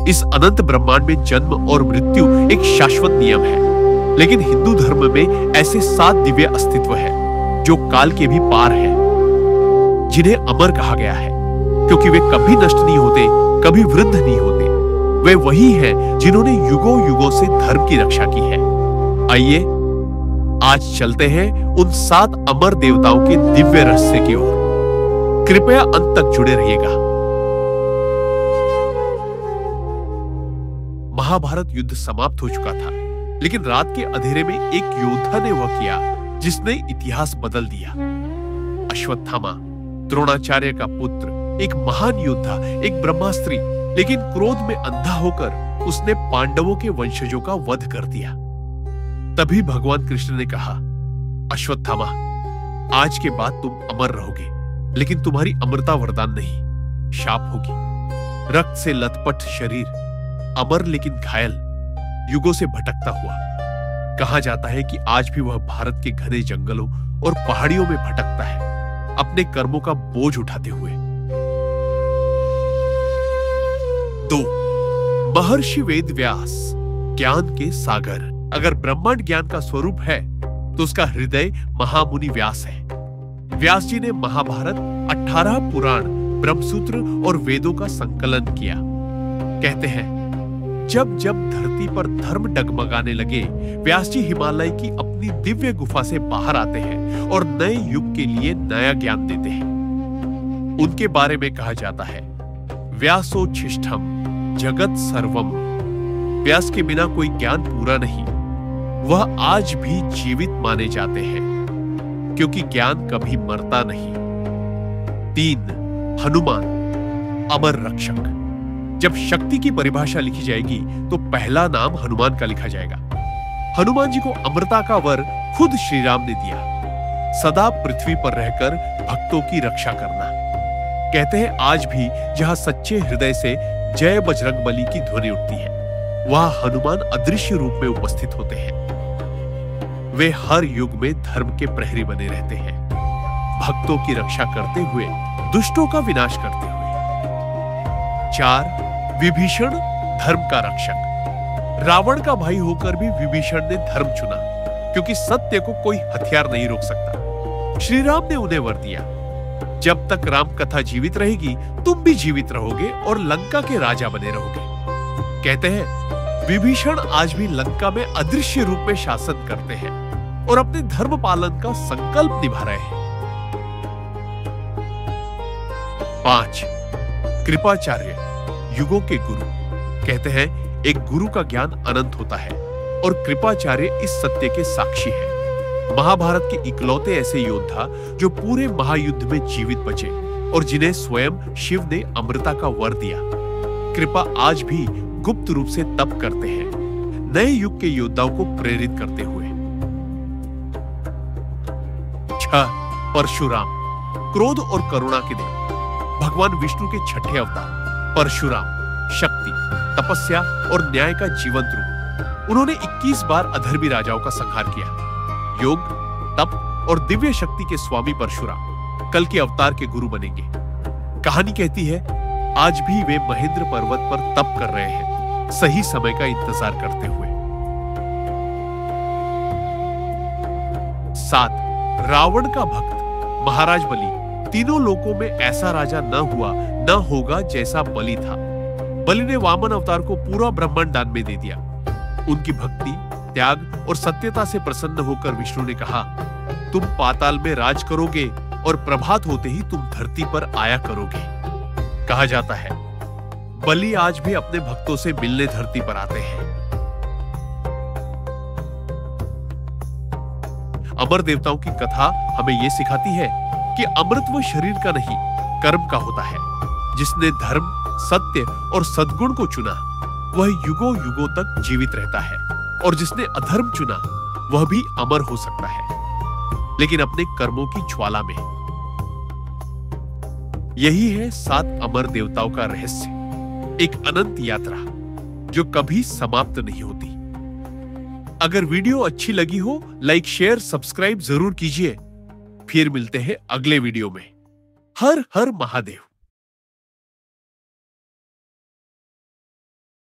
इस अनंत ब्रह्मांड में जन्म और मृत्यु एक शाश्वत नियम है, लेकिन हिंदू धर्म में ऐसे 7 दिव्य अस्तित्व है जो काल के भी पार है, जिन्हें अमर कहा गया है क्योंकि वे कभी नष्ट नहीं होते, कभी वृद्ध नहीं होते। वे वही हैं जिन्होंने युगों युगों से धर्म की रक्षा की है। आइए आज चलते हैं उन 7 अमर देवताओं के दिव्य रहस्य की ओर। कृपया अंत तक जुड़े रहिएगा। महाभारत युद्ध समाप्त हो चुका था, लेकिन रात के अंधेरे में एक योद्धा ने वह किया जिसने इतिहास बदल दिया। अश्वत्थामा, द्रोणाचार्य का पुत्र, एक महान योद्धा, एक ब्रह्मास्त्री, लेकिन क्रोध में अंधा होकर उसने पांडवों के वंशजों का वध कर दिया। तभी भगवान कृष्ण ने कहा, अश्वत्थामा, आज के बाद तुम अमर रहोगे, लेकिन तुम्हारी अमरता वरदान नहीं, शाप होगी। रक्त से लथपथ शरीर, अमर लेकिन घायल, युगों से भटकता हुआ। कहा जाता है कि आज भी वह भारत के घने जंगलों और पहाड़ियों में भटकता है, अपने कर्मों का बोझ उठाते हुए। 2. महर्षि वेद व्यास, ज्ञान के सागर। अगर ब्रह्मांड ज्ञान का स्वरूप है तो उसका हृदय महामुनि व्यास है। व्यास जी ने महाभारत, 18 पुराण, ब्रह्मसूत्र और वेदों का संकलन किया। कहते हैं, जब जब धरती पर धर्म डगमगाने लगे, व्यास जी हिमालय की अपनी दिव्य गुफा से बाहर आते हैं और नए युग के लिए नया ज्ञान देते हैं। उनके बारे में कहा जाता है, व्यासोच्छिष्टम जगत सर्वम। व्यास के बिना कोई ज्ञान पूरा नहीं। वह आज भी जीवित माने जाते हैं क्योंकि ज्ञान कभी मरता नहीं। 3. हनुमान, अमर रक्षक। जब शक्ति की परिभाषा लिखी जाएगी तो पहला नाम हनुमान का लिखा जाएगा। हनुमान जी को अमरता का वर खुद श्री राम ने दिया, सदा पृथ्वी पर रहकर भक्तों की रक्षा करना। कहते हैं, आज भी जहां सच्चे हृदय से जय बजरंगबली की ध्वनि उठती है, वहां हनुमान अदृश्य रूप में उपस्थित होते हैं। वे हर युग में धर्म के प्रहरी बने रहते हैं, भक्तों की रक्षा करते हुए, दुष्टों का विनाश करते हुए। 4. विभीषण, धर्म का रक्षक। रावण का भाई होकर भी विभीषण ने धर्म चुना, क्योंकि सत्य को कोई हथियार नहीं रोक सकता। श्री राम ने उन्हें वर दिया, जब तक राम कथा जीवित रहेगी तुम भी जीवित रहोगे और लंका के राजा बने रहोगे। कहते हैं, विभीषण आज भी लंका में अदृश्य रूप में शासन करते हैं और अपने धर्म पालन का संकल्प निभा रहे हैं। 5. कृपाचार्य, युगों के गुरु। कहते हैं, एक गुरु का ज्ञान अनंत होता है और कृपाचार्य इस सत्य के साक्षी है। महाभारत के इकलौते ऐसे योद्धा जो पूरे महायुद्ध में जीवित बचे और जिन्हें स्वयं शिव ने अमरता का वर दिया। कृपा आज भी गुप्त रूप से तप करते हैं, नए युग के योद्धाओं को प्रेरित करते हुए। 6. परशुराम, क्रोध और करुणा के देव। भगवान विष्णु के 6ठे अवतार परशुराम, शक्ति, तपस्या और न्याय का जीवंत रूप। उन्होंने 21 बार अधर्मी राजाओं का संहार किया। योग, तप और दिव्य शक्ति के स्वामी परशुराम कल के अवतार के गुरु बनेंगे। कहानी कहती है, आज भी वे महेंद्र पर्वत पर तप कर रहे हैं, सही समय का इंतजार करते हुए। 7. रावण का भक्त, महाराज बलि। तीनों लोकों में ऐसा राजा न हुआ न होगा जैसा बलि था। बलि ने वामन अवतार को पूरा ब्रह्मांड दान में दे दिया। उनकी भक्ति, त्याग और सत्यता से प्रसन्न होकर विष्णु ने कहा, तुम पाताल में राज करोगे और प्रभात होते ही तुम धरती पर आया करोगे। कहा जाता है, बलि आज भी अपने भक्तों से मिलने धरती पर आते हैं। अमर देवताओं की कथा हमें यह सिखाती है कि अमृत शरीर का नहीं, कर्म का होता है। जिसने धर्म, सत्य और सद्गुण को चुना वह युगों युगों तक जीवित रहता है, और जिसने अधर्म चुना वह भी अमर हो सकता है, लेकिन अपने कर्मों की ज्वाला में। यही है 7 अमर देवताओं का रहस्य, एक अनंत यात्रा जो कभी समाप्त नहीं होती। अगर वीडियो अच्छी लगी हो, लाइक, शेयर, सब्सक्राइब जरूर कीजिए। फिर मिलते हैं अगले वीडियो में। हर हर महादेव।